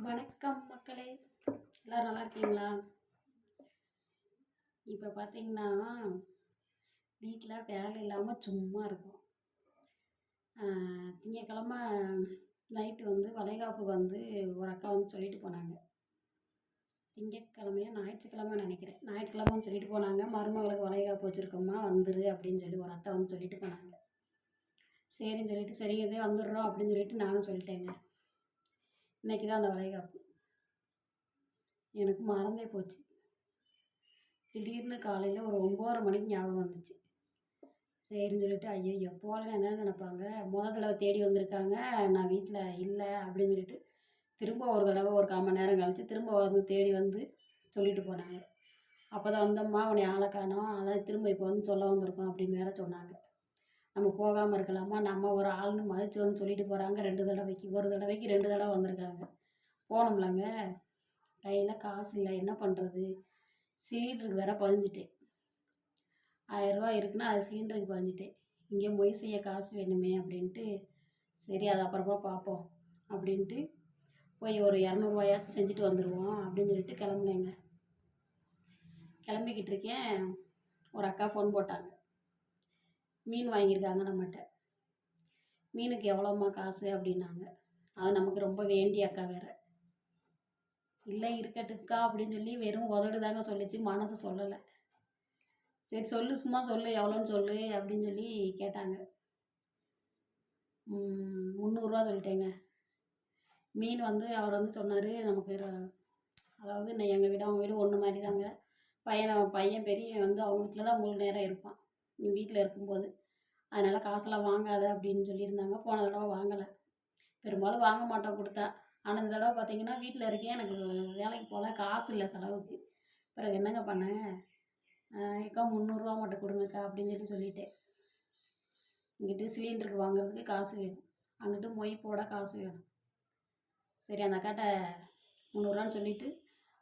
வணக்கம் மக்களே, எல்லோரும் நல்லா இருக்கீங்களா? இப்போ பார்த்தீங்கன்னா வீட்டில் வேலை இல்லாமல் சும்மா இருக்கும். திங்கக்கிழமை நைட்டு வந்து வளைகாப்புக்கு வந்து ஒரு அக்கா வந்து சொல்லிட்டு போனாங்க. திங்கக்கிழமையா ஞாயிற்றுக்கிழமை நினைக்கிறேன். ஞாயிற்றுக்கிழமை வந்து சொல்லிட்டு போனாங்க, மருமகளுக்கு வளைகாப்பு வச்சுருக்கோம்மா வந்துரு அப்படின்னு சொல்லி ஒரு அத்தை வந்து சொல்லிட்டு போனாங்க. சரின்னு சொல்லிட்டு சரி இதே வந்துடுறோம் அப்படின்னு சொல்லிட்டு நானும் சொல்லிட்டேங்க. இன்றைக்கி தான் அந்த வளைகாப்பு. எனக்கு மறந்தே போச்சு. திடீர்னு காலையில் ஒரு 9:30 மணிக்கு ஞாபகம் வந்துச்சு. சரின்னு சொல்லிட்டு ஐயோ போகலன்னு என்ன நினைப்பாங்க, தடவை தேடி வந்திருக்காங்க, நான் வீட்டில் இல்லை அப்படின்னு சொல்லிட்டு திரும்ப ஒரு தடவை ஒரு 1/4 மணி நேரம் கழித்து திரும்ப வந்து தேடி வந்து சொல்லிட்டு போனாங்க. அப்போ தான் வந்தம்மா உன்னை ஆளை காணோம், அதான் திரும்ப இப்போ வந்து சொல்ல வந்திருக்கோம் அப்படின்னு வேற சொன்னாங்க. நம்ம போகாமல் இருக்கலாமா, நம்ம ஒரு ஆள்னு மதித்து வந்து சொல்லிட்டு போகிறாங்க. 2 தடவைக்கு, ஒரு தடவைக்கு 2 தடவை வந்திருக்காங்க. போனோம்லங்க, கையில் காசு இல்லை, என்ன பண்ணுறது? சிலிண்டருக்கு வேற பதிஞ்சிட்டேன். 1000 இருக்குன்னா அது சிலிண்டருக்கு பதிஞ்சிட்டேன். இங்கே மொய் செய்ய காசு வேணுமே அப்படின்ட்டு சரி அது அப்புறமா பார்ப்போம் அப்படின்ட்டு போய் ஒரு 200 செஞ்சுட்டு வந்துடுவோம் அப்படின்னு சொல்லிட்டு கிளம்புனேங்க. கிளம்பிக்கிட்டு இருக்கேன், ஒரு அக்கா ஃபோன் போட்டாங்க. மீன் வாங்கியிருக்காங்க நம்மகிட்ட. மீனுக்கு எவ்வளோம்மா காசு அப்படின்னாங்க. அது நமக்கு ரொம்ப வேண்டிய அக்கா வேறு. இல்லை இருக்கட்டுக்கா அப்படின்னு சொல்லி வெறும் உதடு தாங்க சொல்லிச்சு, மனசு சொல்லலை. சரி சொல்லு, சும்மா சொல்லு, எவ்வளோன்னு சொல்லு அப்படின்னு சொல்லி கேட்டாங்க. 300 சொல்லிட்டேங்க. மீன் வந்து அவர் வந்து சொன்னார் நமக்கு அதாவது எங்கள் வீடு அவங்க வீடு ஒன்று மாதிரி தாங்க. பையன் பெரிய வந்து அவங்க வீட்டில் தான் முழு நேரம் இருப்பான் நீ வீட்டில் இருக்கும்போது. அதனால் காசெல்லாம் வாங்காத அப்படின்னு சொல்லியிருந்தாங்க. போன தடவை வாங்கலை, பெரும்பாலும் வாங்க மாட்டோம் கொடுத்தா. ஆனால் இந்த தடவை பார்த்தீங்கன்னா வீட்டில் இருக்கேன், எனக்கு வேலைக்கு போகல, காசு இல்லை செலவுக்கு. பிறகு என்னங்க பண்ணேன், அக்கா 300 மட்டும் கொடுங்கக்கா அப்படின்னு சொல்லி சொல்லிட்டேன். இங்கிட்டு சிலிண்டருக்கு வாங்குறதுக்கு காசு வேணும், அங்கிட்டு மொய் போட காசு வேணும். சரி அந்த அக்காட்ட 300 சொல்லிவிட்டு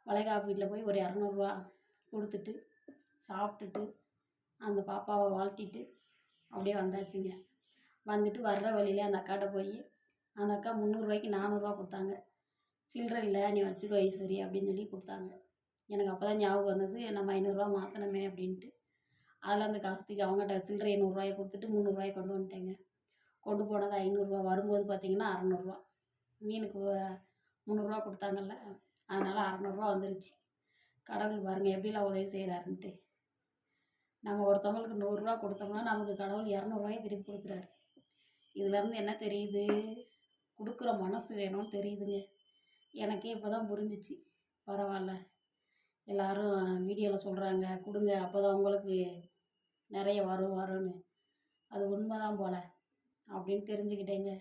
வளைகாப்பு வீட்டில் போய் ஒரு 200 கொடுத்துட்டு சாப்பிட்டுட்டு அந்த பாப்பாவை வாழ்த்திட்டு அப்படியே வந்தாச்சுங்க. வந்துட்டு வர்ற வழியிலே அந்த அக்காட்ட போய் அந்த அக்கா 300 400 கொடுத்தாங்க. சில்லறை இல்லை, நீ வச்சுக்கோ ஐஸ்வரி அப்படின்னு சொல்லி கொடுத்தாங்க. எனக்கு அப்போ தான் ஞாபகம் வந்தது, நம்ம 500 மாற்றணுமே அப்படின்ட்டு. அதில் அந்த காசுக்கு அவங்ககிட்ட சில்லறை 100 கொடுத்துட்டு 300 கொண்டு வந்துட்டேங்க. கொண்டு போனது 500. வரும்போது பார்த்திங்கன்னா 600. மீனுக்கு 300 கொடுத்தாங்கல்ல, அதனால் 600 வந்துருச்சு. கடவுள் பாருங்கள் எப்படிலாம் உதவி செய்கிறாருன்ட்டு. நம்ம ஒருத்தவங்களுக்கு 100 கொடுத்தோம்னா நமக்கு கடவுள் 200 திருப்பி கொடுக்குறாரு. இதுலேருந்து என்ன தெரியுது, கொடுக்குற மனசு வேணும்னு தெரியுதுங்க. எனக்கே இப்போ தான் புரிஞ்சிச்சு. பரவாயில்ல, எல்லோரும் வீடியோவில் சொல்கிறாங்க கொடுங்க அப்போ தான் உங்களுக்கு நிறைய வரும்னு. அது உண்மை தான் போல் அப்படின்னு தெரிஞ்சுக்கிட்டேங்க.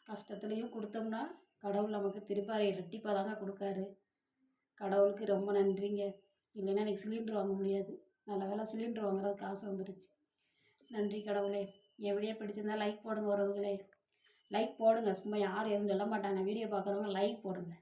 கஷ்டத்துலேயும் கொடுத்தோம்னா கடவுள் நமக்கு திருப்பாறை ரெட்டிப்பாக தாங்க கொடுக்காரு. கடவுளுக்கு ரொம்ப நன்றிங்க. இல்லைன்னா எனக்கு சிலிண்டர் வாங்க முடியாது. நல்ல வேலை சிலிண்டர் வாங்குறதுக்கு காசு வந்துடுச்சு. நன்றி கடவுளே. என் வீடியோ பிடிச்சிருந்தா லைக் போடுங்க உறவுகளே. லைக் போடுங்க, சும்மா யாரும் எதுவும் சொல்ல மாட்டாங்க. வீடியோ பார்க்குறவங்க லைக் போடுங்க.